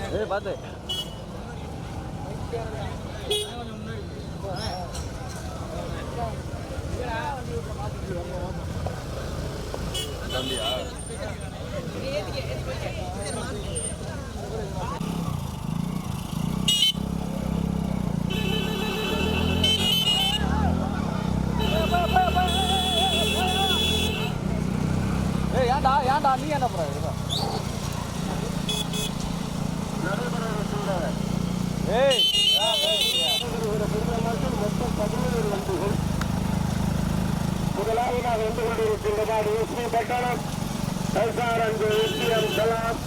பார்த்து தம்பியா ஏன்டா நீ என்ன போற ஏய் முதலாவதாக வந்து கொண்டிருக்கின்றனர் எஸ்பி பட்டணம் சைசாரங்கு எஸ்பிஎம் கலாம்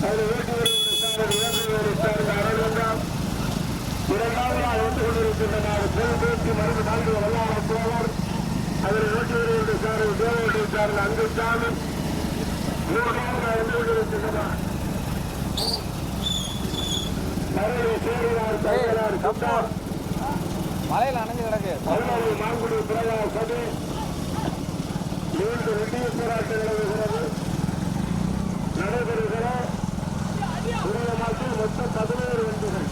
அது அரவிந்தம் இரண்டாவதாக வந்து கொண்டிருக்கின்றனர் பேச்சு மருந்து நான்கு வல்லாள கோவர் அதில் ஓட்டுநர் சார் தேவனுடைய சார் அங்குசாமி மூன்றாவதாக வந்து கொண்டிருக்கின்றனர் மலையில் அணைஞ்சு கிடக்கு மாங்குடி பிரதா சபை மீண்டும் வெற்றிய போராட்டம் நிலவுகிறது நடைபெறுகிற புதிய மாற்றில் மொத்தம் 17 வென்றுகள்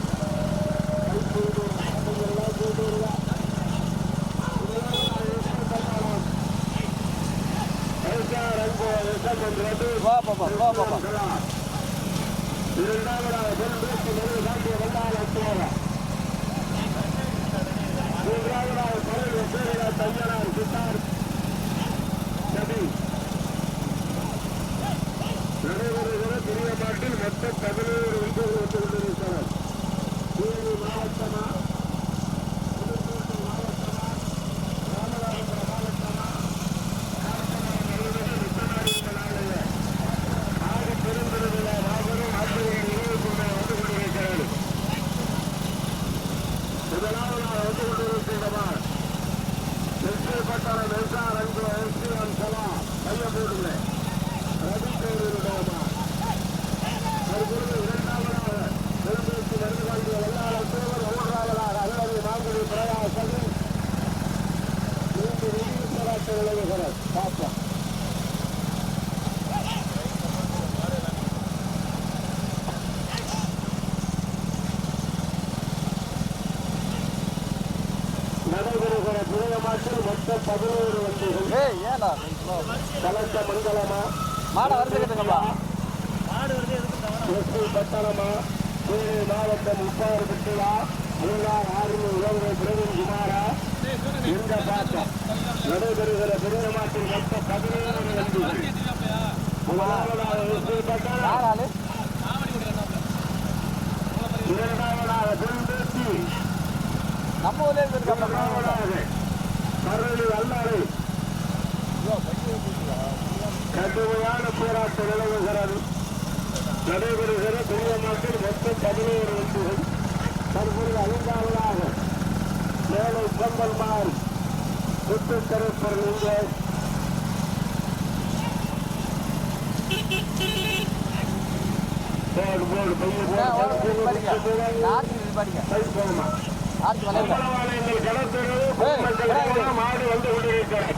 இரண்டாவதாக பெரும்பேச்சு நெருவு காட்டிய வல்லாள சோழா மூன்றாவதாக பழைய சேரியா தையனார் சித்தார் நபி நடைபெறுகிற பெரிய மாட்டில் மொத்தம் 17 வென்றுகள் வந்து கொண்டிருக்கிறார் தேனி மாவட்டமா முதலாவதாக வந்து கொண்டிருக்கின்றனர் எஸ்பி பட்டணம் எஸ்ஆர் அன்பு எஸ்பிஎம் கலா மையப்பூரில் ரவி தேவருடையமா தற்பொழுது இரண்டாவதாக பெரும்பேச்சு மருந்து காட்டிய வல்லாள தேவர் மூன்றாவதாக அல்லது மாங்குடி பிரயாசம் மூன்று வெற்றி போராட்டம் நிலவுகிறது பார்ப்போம் நடைபெறுகிற புதிய மாற்றில் மொத்தம் 11 வண்டிகள் கலந்த மங்கலமா மாட வருதுங்கப்பா எஸ்பி பட்டணமா தேனி மாவட்டம் உப்பாறு பட்டியா முன்னாள் ஆர்மி இலங்கை பிரவீன் குமாரா இந்த பாட்டம் நடைபெறுகிற புதிய மாற்றில் மொத்தம் 17 வண்டிகள் முதலாவதாக எஸ்பி பட்டணம் இரண்டாவதாக பெரும்பேச்சி நம்ம ஊர்ல மரளி வல்லாரை கடுமையான போராட்டம் நிலவுகிறது நடைபெறுகிற பெரிய மாட்டில் மொத்தம் 17 வண்டிகள் தற்பொழுது 5ஆவதாக மேலை பொங்கல் மாறு முத்துக்கரைப்பர் இங்கே மாடு வந்து கொண்டிருக்கிறார்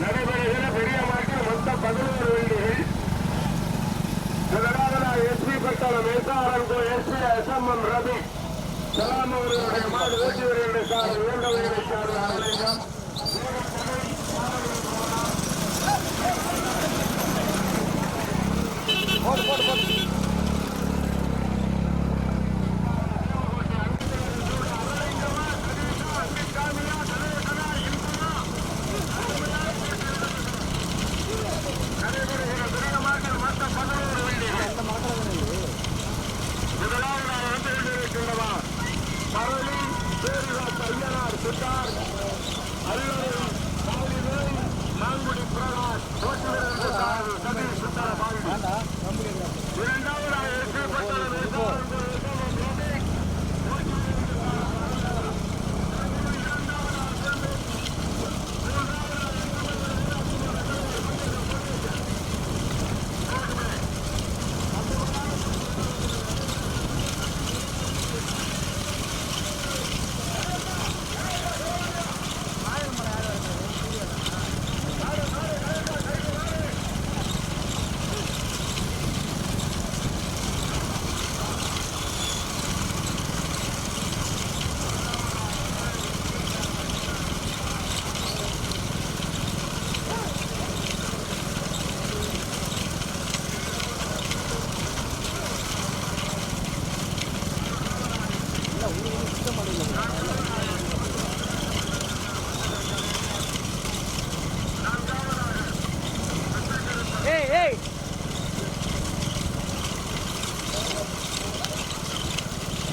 நடைபெறுகிற பெரிய மாட்டில் மொத்தம் 11 வண்டிகள் முதலாவதாக எஸ்பி பட்டணம் எஸ்ஆர்என்கோ எஸ்பி எஸ்எம்எம் ரவி சலாம் அவர்களுடைய மாடு ஓட்டி வருகின்ற சார் வேண்டவர்களை சார் அவர்களிடம் போடு போடு போடு மாங்குடி பிரகாஷ்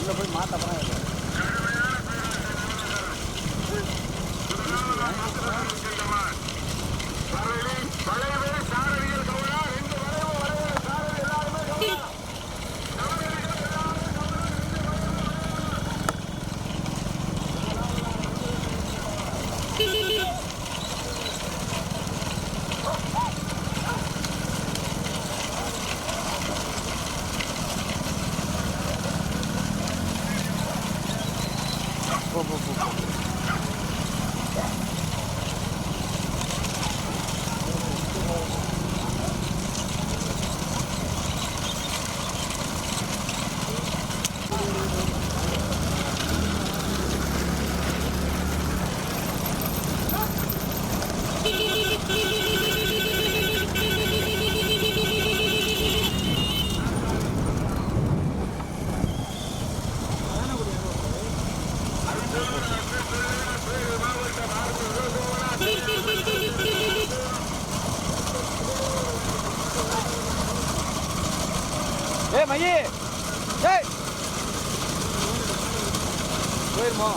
உள்ள போய் மாட்டப்பறம் மையே ஏய் போயிருமா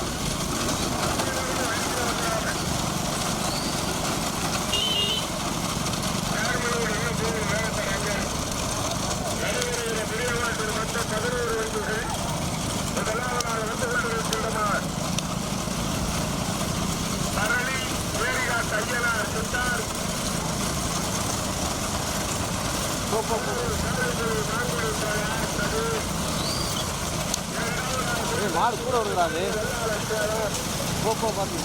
மாடு கூட வருகிறாது போ பார்த்து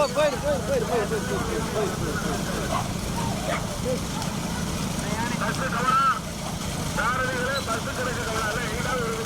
போயிடு பஸ் கிடைக்க கவலை எங்கேயாவது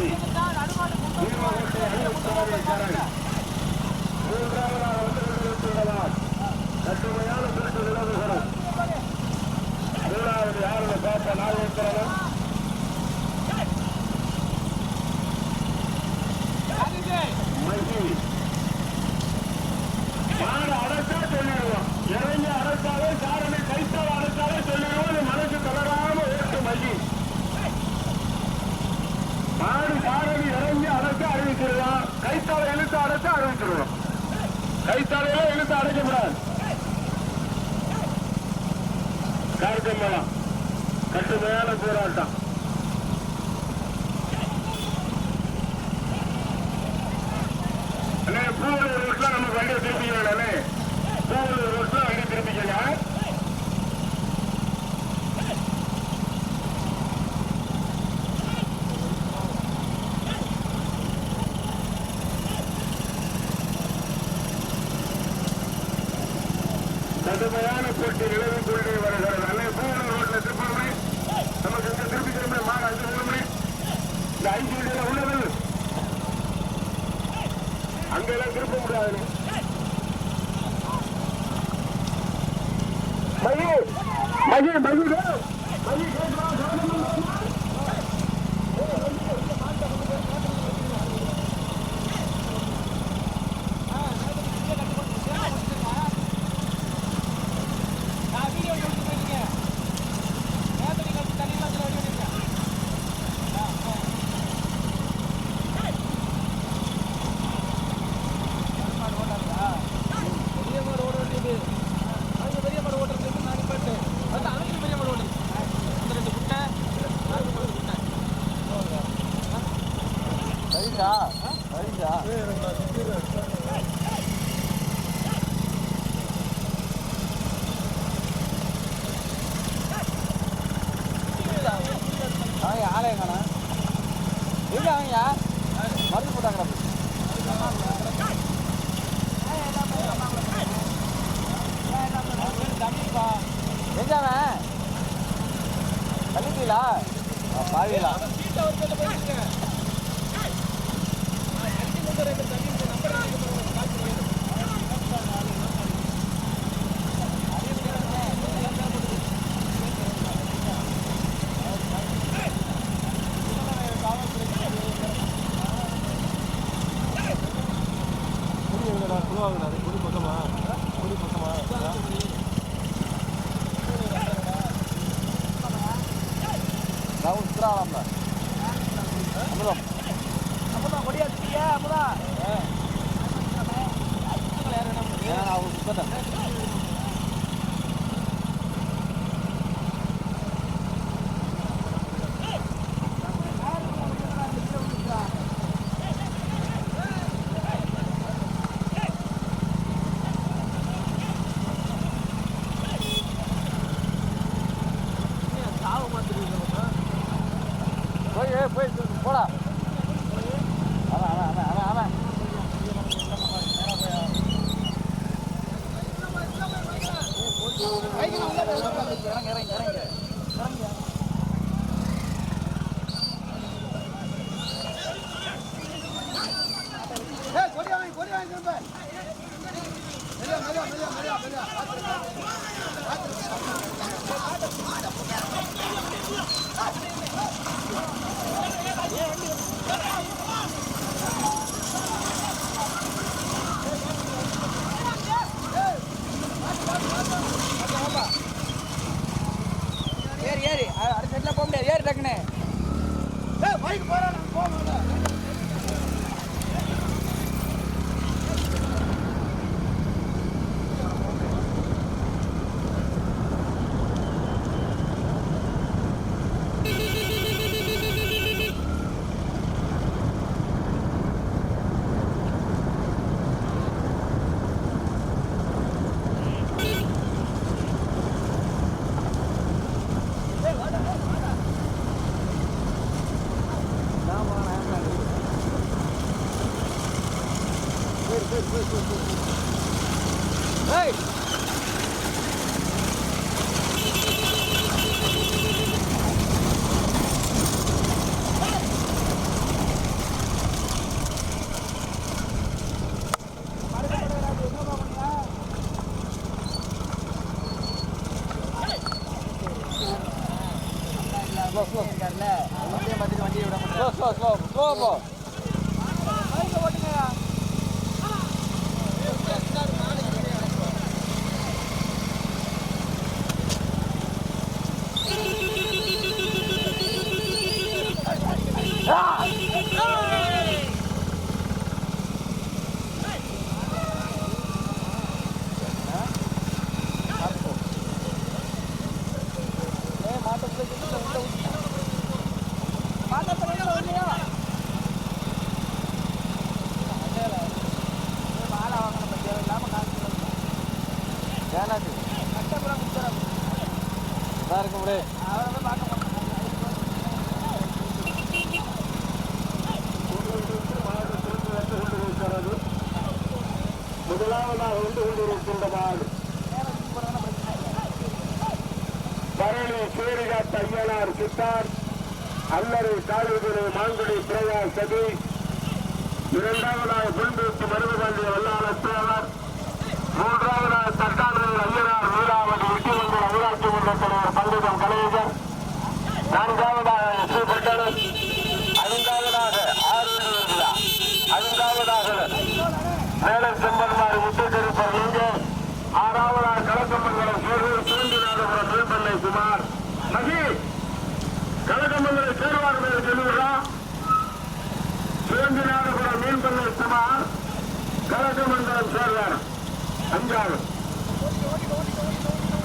மாறி நீர்மகோட்டை அணிவித்தாரே சரண் மூன்றாவதாக வந்து கொண்டிருக்கிறதால் கடுமையான சுற்று நிலவுகிறோம். மூணாவது யாருன்னு பார்த்த நாகேந்திரனும் மகி மாடு அடைச்சா சொல்லிடுவோம். இறங்கி அடைச்சாலே சாரணி கைத்தால் அடைச்சாலே சொல்லிடுவோம். மனசு தளராம ஓட்டு மகி மாடு சாரணி இறங்கி அடைச்சு அறிவிச்சிருவான். கைத்தால இழுத்து அடைச்சு அறிவிச்சிருவோம். கைத்தாலையில இழுத்து அடைக்கப்படாது. கார்கம்பலம் கட்டுமையான போராட்டம். அண்ணே பூவலூர் ரோட்ல நம்ம வண்டியை திருப்பிக்கணும். பூவலூர் ரோட்ல வண்டி திருப்பிக்கலாம். கடுமையான போட்டி நிலவு கொண்டே வருகிறது. அண்ணே பூவலூர் ரோட்ல திருப்பணுமே நமக்கு இங்க திருப்பிக்கிறோமே மாடு அஞ்சு விடுமே. இந்த 5 வீடுல உள்ளது அங்கெல்லாம் திருப்ப முடியாது. மகி மகி மகி மகி மருந்து போட்டாங்க. எஞ்சாவன் கல்லிட்டீங்களா பாவீங்களா? உத்தராவளம்ல அமுதம் அமுதம் கொடியாச்சியா அமுதா அவங்க சுத்தம் போய் போடா. அவன் இறங்க கொடி வாங்கி ஏறி அடுத்த செட்டில் போக முடியாது. ஏறி டக்குன்னு பைக் போகிறேன் போக Hey! போ ஓட்டுங்க. முதலாவதாக வந்து கொண்டிருக்கின்ற மாடு பரணி சூரிகாட் ஐயனார் சித்தார் அல்லறை காலிதுரை மாங்குடி பிரகாஷ் சதீஷ். இரண்டாவதாக புல்பேச்சு மருதுபாண்டிய வல்லாளத்தேவர். மூன்றாவதாக தட்டாளர் ஐயனார் நீலாவதி விட்டிமன்ற ஊராட்சி மன்ற தலைவர் பங்கஜம் கலைஞர். நான்காவதாக ஸ்ரீபட்டணன். ஐந்தாவதாக ஆறுவீடு. ஐந்தாவதாக மேலன் செம்பன்மாரி முத்துக்கருப்பர் இங்கே. ஆறாவதாக கலக்கமங்கலம் சூழல் சூழ்நிலாதபுரம் மீன்பண்ணை குமார் மகி. கலக்கமங்கலம் சேர்வார் மேல் சொல்லுகிறா. சூழ்நிலாதபுரம் மீன்பண்ணை குமார் கலக்கமங்கலம் சேர்வார். அஞ்சாவது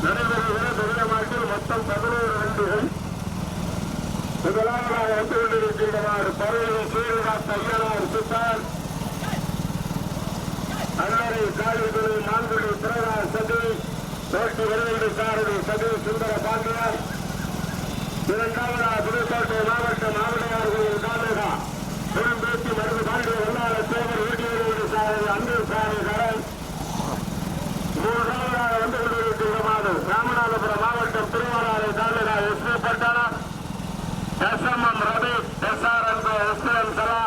நடைபெறுகிற பெரியமாட்டில் மொத்தம் 11 வண்டிகள். முதலாவதாக வந்து கொண்டிருக்கின்றனர் பரவலி சூரியகாத் ஐயனார் சித்தார் அல்லறை காலிதுரை மாங்குடி பிரகாஷ் சதீஷ். தோட்டி வெளியீடு சாரதி சதீஷ் சுந்தர பாண்டியார். இரண்டாவதாக புதுக்கோட்டை மாவட்டம் ஆவடையார் கோயில் காமேகா பெரும்பேச்சி மருந்து பாண்டிய வல்லாள சேவர் வீட்டு வெளியீடு சாரதி அன்பு சாமி கரன். மூன்றாவதாக வந்து கொண்டிருக்கின்ற மாடு ராமநாதபுரம் மாவட்டம் திருவாரூரை தாலுகா எஸ் பி பட்டாளம் எஸ்எம்எம் ரவி எஸ்ஆர் என்ற எஸ்எம் சலா.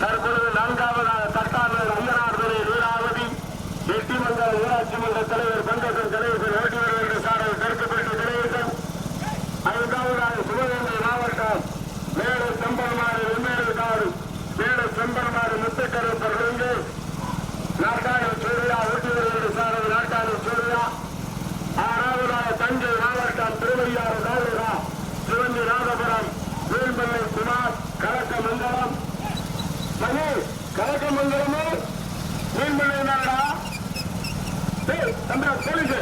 தற்பொழுது நான்காவதாக தட்டாளர் ஐயனார் துறை நீராவதி எட்டிமங்கலம் ஊராட்சி மன்ற தலைவர் பங்கஜன் கணேசன் ஓட்டி வருகின்ற சாரதி கருத்துப்பட்டு கணேசன். ஐந்தாவதாக சிவகங்கை மாவட்டம் மேடு செம்பல்மாறு வெம்மேடு காடு மேடு செம்பல்மாறு முத்துக்கருப்பர் இங்கு. நாட்டாணி சூர்யா ஊட்டி வருகின்ற சாரதி நாட்டாணி சூர்யா. ஆறாவதாக தஞ்சை மாவட்டம் திருவையாறு தாலுகா சிவந்தி ராதபுரம் மீன்பண்ணை குமார் கலக்கமங்கலம் மணி. கலக்கமங்கலமும் மீன்பண்ணை தானடா தம்பி போலீஸ்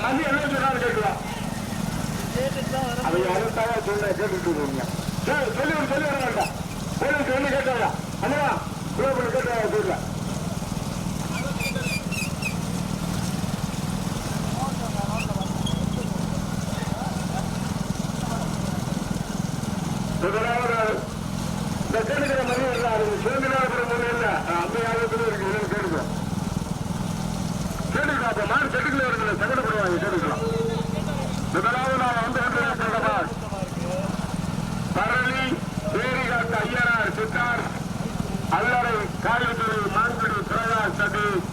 மணி என்ன சொன்னாலும் கேட்கலாம். அதை அழுத்தாக சொல்ல கேட்டுட்டு சரி சொல்லி வர வேண்டாம். போலீஸ் என்ன கேட்டாரா அண்ணா குலோபுல கேட்டாரா சொல்ல. முதலாவது இந்த கேட்டுக்கிற மணி இருந்தாரு சுதந்திராபுரம் ஒண்ணு இல்ல அந்த ஆலயத்துல இருக்கு. கேட்டுக்கலாம் கேட்டுக்கலாம். அப்ப மாடு செட்டுக்குள்ள இருக்குல்ல சங்கடப்படுவாங்க. கேட்டுக்கலாம். முதலாவது நான் வந்து கொண்டிருக்கின்றவர் பரணி சூரிகாட் ஐயனார் சித்தார் அல்லறை காலிதுரை மாங்குடி பிரகாஷ் சதீஷ்.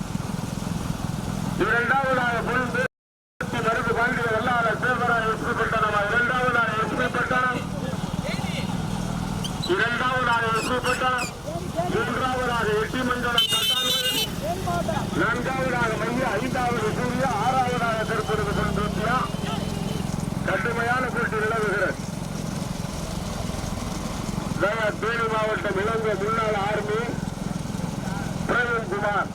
இரண்டாவதாக புல்பேச்சி மருந்து பாண்டிய வல்லாள சேவரா எஸ்பி பட்டணமா. இரண்டாவதாக எஸ்பி பட்டணம். இரண்டாவதாக எஸ்பி பட்டணம். மூன்றாவதாக எட்டிமங்கலம் தட்டாளர். நான்காவதாக மைய. ஐந்தாவது சூர்யா. ஆறாவதாக திருப்பூருக்கு சென்றியா. கடுமையான போட்டி நிலவுகிறது. தேனி மாவட்டம் இலங்கை முன்னாள் ஆர்மி பிரவீன்குமார்.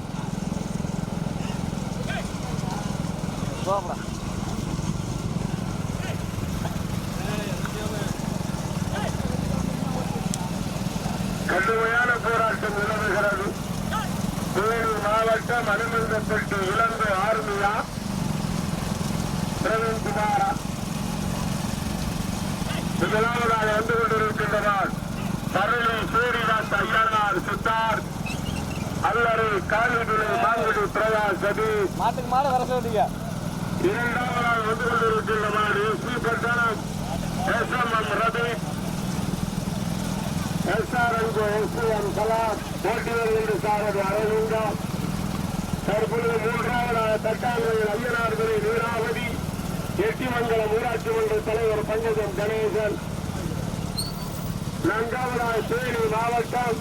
கடுமையான போராட்டம் நிலவுகிறது. தேனி மாவட்டம் அனுமந்தப்பட்டு இலங்கை ஆர்மியா பிரவீன்குமாரா. முதலாவதாக வந்து கொண்டிருக்கின்றனர் பரவலி சூரியகாத் ஐயனார் சித்தார் அல்லறை காலிதுரை மாங்குடி பிரகாஷ் சதீஷ். மாட்டுக்கு மாடு வர சொல்லுங்க. இரண்டாவதாக வந்து கொண்டிருக்கின்றனர் எஸ்பி பட்டணம் எஸ்எம்எம் ரவி எஸ்ஆர்என்கோ எஸ்எம் கலாம் போட்டி வருகின்ற சாரதி அரவிந்தம். தற்பொழுது மூன்றாவதாக தட்டாளர் ஐயனார் துறை நீராவதி எட்டிமங்கலம் ஊராட்சி மன்ற தலைவர் பங்கஜம் கணேசன். நான்காவதாக தேனி மாவட்டம்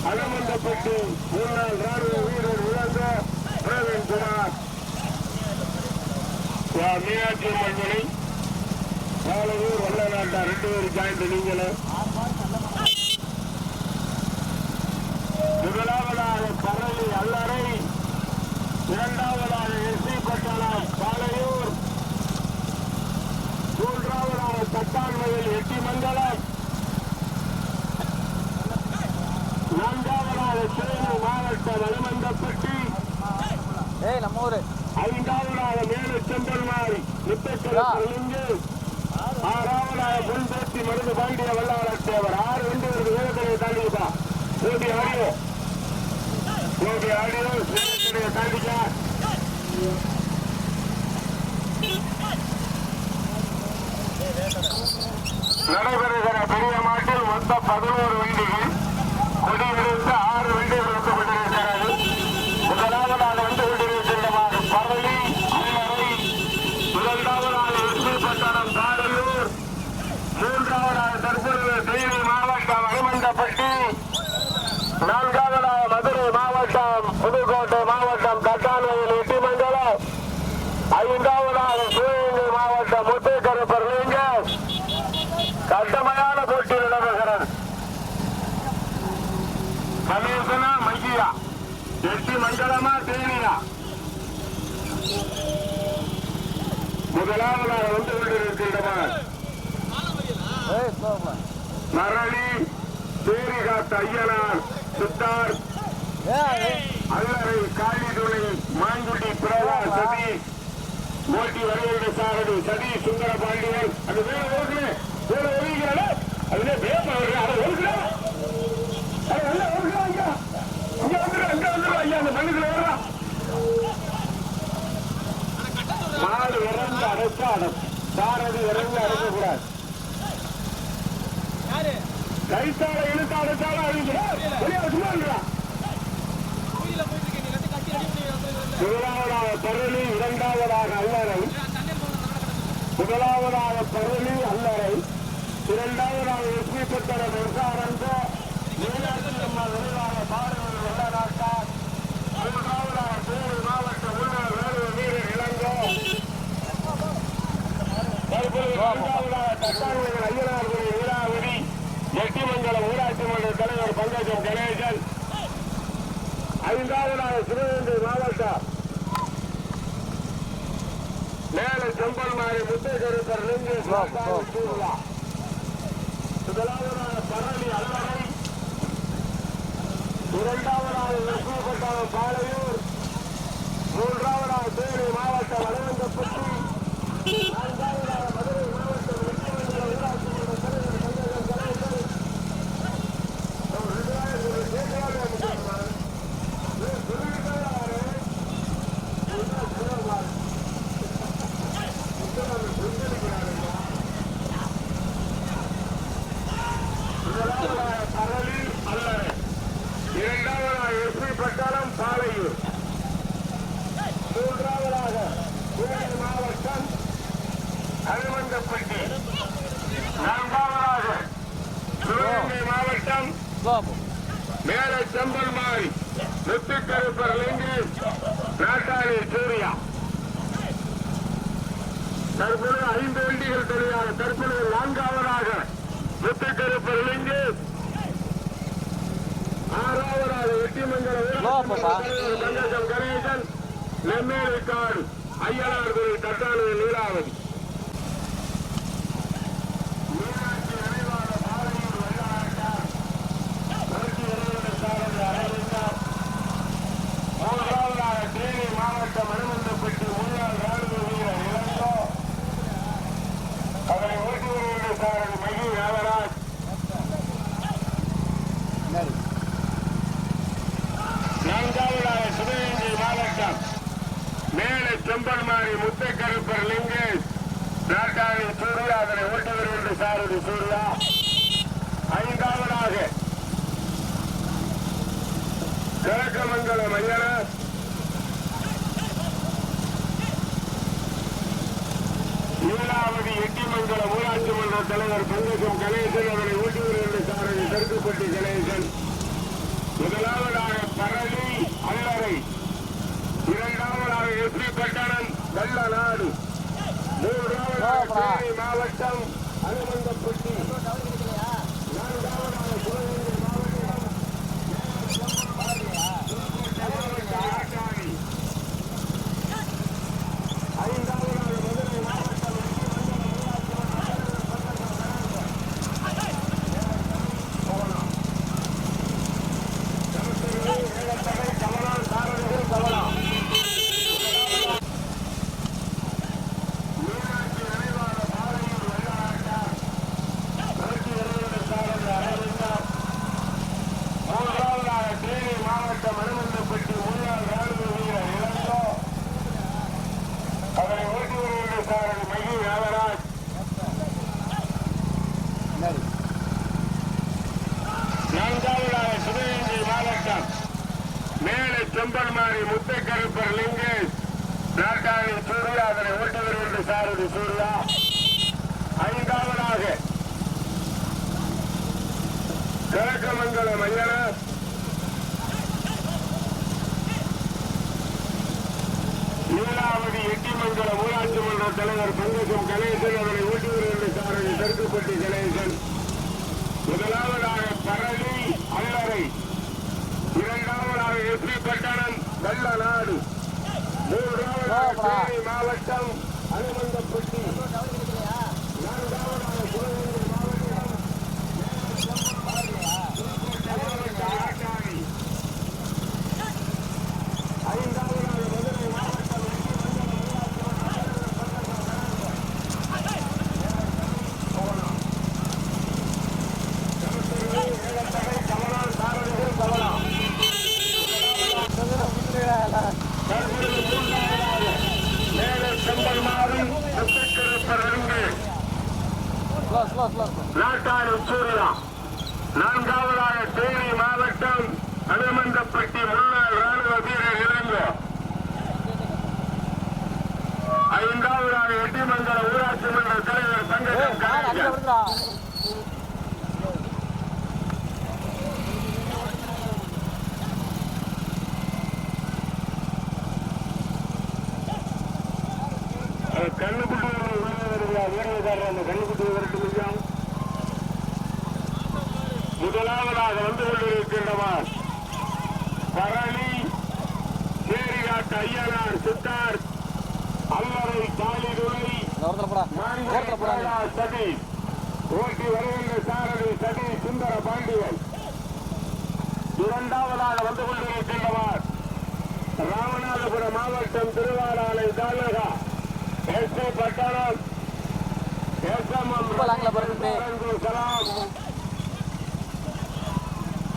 அலமந்தப்பட்டு முன்னாள் ராணுவ வீரர் இழந்த பிரவீன்குமார். மீனாட்சி மண்மணி பாலூர் வல்லநாட்டா 2 பேர் ஜாயிண்ட் நீங்களும். முதலாவதாக பரளி அல்லறை, இரண்டாவதாக எஸ்சி பட்டணம் பாலையூர், மூன்றாவதாக தட்டான்மயில் எட்டிமங்கலம், நான்காவதாக தேனி மாவட்டம் அலமந்தப்பட்டி, ஐந்தாவதாக மேலு செம்பல்மாரி முத்தக்கரையிலிருந்து, ஆறாவதாக புல்பேட்டி மருந்து பாண்டிய வல்லாளத்தேவர். 6 2 வேலைக்கடையை தாண்டிப்பா. போட்டி ஆடியோ வேலைக்கடையை தாண்டிக்க. நடைபெறுகிற பெரிய மாட்டில் மொத்தம் 11 வண்டிகள் கொடியிலிருந்து 6 வண்டிகள் வந்து கொண்டிருக்கிறது. முதலாவதாக வந்து கொண்டிருக்கின்றனர் பரளி அல்லறை, இரண்டாவதாக எஸ்பி பட்டணம் பாடலூர், மூன்றாவதாக தற்போது தேனி மாவட்டம் அலமந்தப்பட்டி, நான்காவதாக மதுரை மாவட்டம் புதுக்கோட்டை மாவட்டம் தட்டான்மயில் எட்டிமங்கலம், ஐந்தாவதாக சிவகங்கை மாவட்டம் முத்துக்கருப்பர்லிங்க. கட்டமையான போட்டி நடக்கிறது. கணேசனா மையா எட்டி மண்டலமா தேனியா? முதலாவதாக வந்து கொண்டிருக்கின்றனர் மரளி தேரிகாத்த ஐயனார் சித்தார் அல்லறை காளிதுணை மாங்குடி பிரபா சதி ஓட்டி வருகின்ற சாரதி சதி சுந்தர பாண்டியன். அது வேற ஓடுகிறேன் வேற ஒதுக்கிறாங்க. அதுல வேற அதை ஓடுகிறேன் மாடு இறந்து அடைச்சா சாரதி இறந்து அடைக்கக்கூடாது. கைத்தால இழுத்து அடைச்சாலும் அழிக்கிறார். முதலாவதாக பரளி, இரண்டாவதாக அல்லறை, முதலாவதாக பரளி அல்லறை, இரண்டாவதாக எஸ்பி பட்டணம் விவசாரங்க, மீனாட்சி அம்மாள் விரைவாக பாரதிய வல்லநாட்டார், மூன்றாவதாக தேனி மாவட்ட முன்னாள் ராணுவ வீரர் இளங்கோ, இரண்டாவதாக தட்டான்மயில் ஐயனார்குடி வீராவதி, எட்டிமங்கலம் ஊராட்சி மன்ற தலைவர் பங்கஜம் கணேசன், ஐந்தாவதாக சிவகங்கை மாவட்டம் மேல செம்பல்மாரி முத்தைக்கருப்பர் லிங்கேஷ், முதலாவதாக பரளி அல்லறை, இரண்டாவதாக எஸ்பி பட்டணம் பாலையூர், மூன்றாவதாக தேனி மாவட்டம் அலமந்தப்பட்டி, நான்காவதாக மதுரை மாவட்டம் எட்டிமங்கலம் ஊராட்சி மன்ற தலைவர் பங்கஜம் கணேசன். பரளி அல்லறை, இரண்டாவதாக எஸ்பி பட்டணம் பாலையூர், மூன்றாவதாக தேனி மாவட்டம் அலமந்தப்பட்டி, நான்காவதாக சிவகங்கை மாவட்டம் மேல செம்பல்மாரி முத்துக்கருப்பர் லிங்கேஷ், நாட்டாளி சூர்யா. தற்போது 5 வண்டிகள் தெரியாக தற்போது 4ஆவதாக முத்துக்கருப்பர் லிங்கேஷ், 6ஆவதாக எட்டிமங்கலம் பங்கஜம் கணேசன், நெம்மேலிக்காடு ஐயனார்குடி தட்டான்மயில் நீலாவதி. மீனாட்சி நினைவாக பாலையூர் வல்லநாட்டார், மூன்றாவதாக தேனி மாவட்டம் அலமந்தப்பட்டி முன்னாள் ராணுவ வீரர் இளங்கோ, அதனை ஓட்டி வருகின்ற சாரதி மகி நாகராஜ். நான்காவதாக சிவகங்கை மாவட்டம் மேல செம்பல்மாரி முத்தைக்கருப்பர் லிங்கேஷ், நாட்டாளி சூர்யா, அதனை ஓட்டி வருகின்ற சாரதி சூர்யா. ஐந்தாவதாக கிழக்கமங்கலம் ஐயனார், நீலாவதி எட்டிமங்கலம் ஊராட்சி மன்ற தலைவர் பங்கஜம் கணேசன், அதனை ஓட்டி மேலே செம்பல்மாரி முத்தைக்கருப்பர் லிங்கேஷ் நாட்டாளி சூர்யா அதனை ஓட்டுவர் என்று சாரதி சூர்யா. ஐந்தாவதாக கிழக்கமங்கலம் ஐயனார் நீலாவதி எட்டிமங்கலம் ஊராட்சி மன்ற தலைவர் பங்கஜம் கணேசன் அதனை ஓட்டுவர் என்று சாரதி தெற்குப்பட்டி கணேசன். முதலாவதாக பரளி அல்லறை, இரண்டாவதாக எஸ்பி பட்டணம் வெள்ளநாடு, மூன்றாவதாக தேனி மாவட்டம் அனுமந்தப்பட்டி, நான்காவதாக சிவகங்கை மாவட்டம் ஆட்டாணி, ஐந்தாவதாக மதுரை மாவட்டம் நாட்டாளி சூர்யா. நான்காவதாக தேனி மாவட்டம் அனுமந்தப்பட்டி முன்னாள் ராணுவ வீரர் இளங்கோ. ஐந்தாவதாக எட்டிமங்கலம் ஊராட்சி மன்ற தலைவர் பங்கஜம் கணேசன். கண்ணுக்குட்டி வீரர்கள் அந்த கண்ணுக்குட்டி விரட்டு. முதலாவதாக வந்து கொண்டிருக்கின்றவர் பரளி சேரிகாட்டு ஐயனார் சித்தார் அல்லறை காலிதுளை சதி ஓட்டி வருகின்ற சாரதி சதி சுந்தர பாண்டியன். இரண்டாவதாக வந்து கொண்டிருக்கின்றவர் ராமநாதபுரம் மாவட்டம் திருவாரூரை தாலுகா எஸ்பி பட்டணம்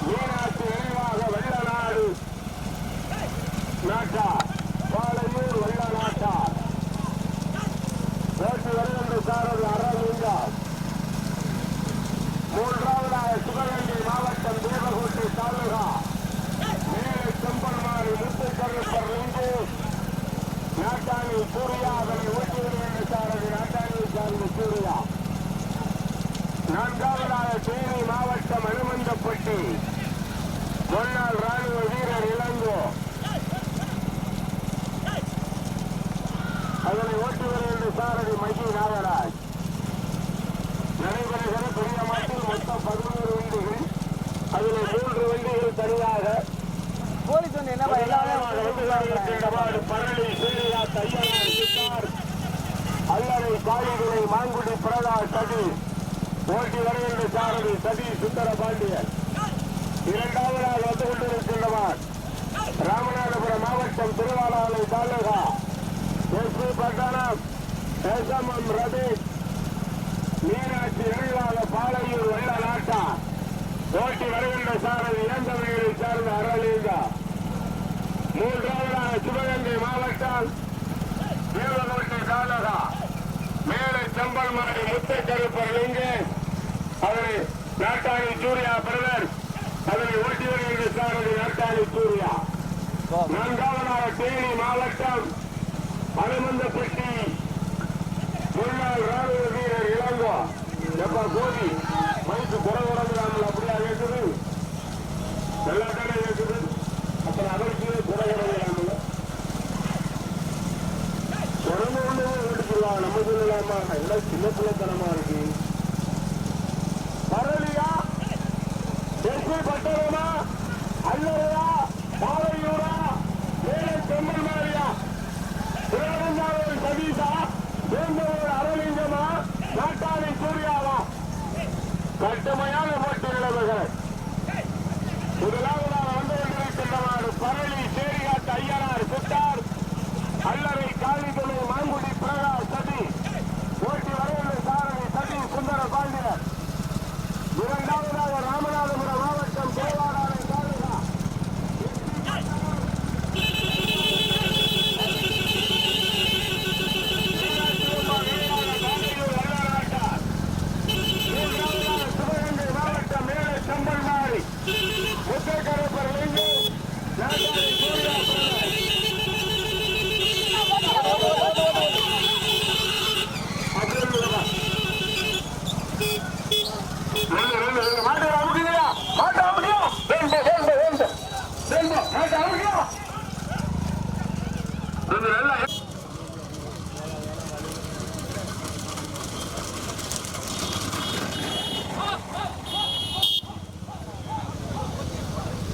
மீனாட்சி நினைவாக வெள்ளநாடு நாட்டார் பாலையூர் வெள்ளநாட்டார் ஓட்டு வருகின்ற சாரதி அரவிந்தா. மூன்றாவதாக சிவகங்கை மாவட்டம் தேவகோட்டை தாலுகா மேலே செம்பல்மாரி முத்துக்கருப்பர் லிங்கேஷ் நாட்டாளி சூர்யா அதனை ஓட்டி வருகின்ற சாரதி நாட்டாளி சார்ந்த சூர்யா. நான்காவதாக தேனி மாவட்டம் அனுமந்தப்பட்டி முன்னாள் ராணுவ வீரர் இளங்கோ அதனை ஓட்டி வருகின்ற சாரதி மகி நாகராஜ். நடைபெறுகிற பெரிய மாட்டில் மொத்தம் 11 வண்டிகள், அதில் 3 வண்டிகள் தனியாக போலீஸ் வந்து என்ன பரளி சூர்யா தையனார் சித்தார் அல்லறை காளிதுளை மாங்குடி பிரகாஷ் சதி ஓட்டி வருகின்ற சாரதி சதி சுந்தர பாண்டியன். இரண்டாவதாக வந்து கொண்டிருக்கின்றவர் ராமநாதபுரம் மாவட்டம் திருவாரூரை தாலுகா எஸ்பி பட்டணம் எஸ்எம்எம் ரதீஷ் மீனாட்சி எழிலாத பாலையூர் வெள்ள நாட்டா ஓட்டி வருகின்ற சாரதி இளந்தமிழை சார்ந்த அரளிங்கா. மூன்றாவதாக சிவகங்கை மாவட்டம் தேவகோட்டை தாலுகா மேலே செம்பல்மாரி முத்தைக்கருப்பர் லிங்கேஷ் அதனை நாட்டாளி சூர்யா பிரதர் அதனை ஓட்டி வருகின்ற சாரதி நாட்டாளி சூர்யா. நான்காவதாக தேனி மாவட்டம் அனுமந்தப்பட்டி முன்னாள் ராணுவ வீரர் இளங்கோ. எப்ப கோதி மைக்கு குறகுறங்குறாமல் அப்படியா கேட்குது, எல்லா கடை கேட்குது. அப்புறம் அதற்கு குறகுறங்குறாமல் குறந்து கொண்டு எடுத்துக்கலாம். நம்ம சொல்லலாமா? எல்லாம் சின்ன பிள்ளைத்தனமா இருக்கு. பரளியா எஸ்பி பட்டணமா அல்லறையா பாலையூரா மேலே செம்மல்மாரியா சிவகங்காவூர் சதீஷா வேந்தூர் அரலிங்கமா நாட்டாளி சூர்யாவா? கட்டுமையான போட்டி நிலைமைகள். முதலாவதாக வந்து கொண்டிருக்கின்றவாறு பரளி சேரிகாட்டு ஐயனார் சித்தார் அல்லறை காளிதுளை மாங்குடி பிரகாஷ் சதி ஓட்டி வருகின்ற சாரதி சதி சுந்தர பாண்டியன். இரண்டாவதாக ராமநாதபுரம் மாவட்டம் தேவாராரை தாலுகா சிவகங்கை மாவட்டம் மேலே செம்பல்மாரி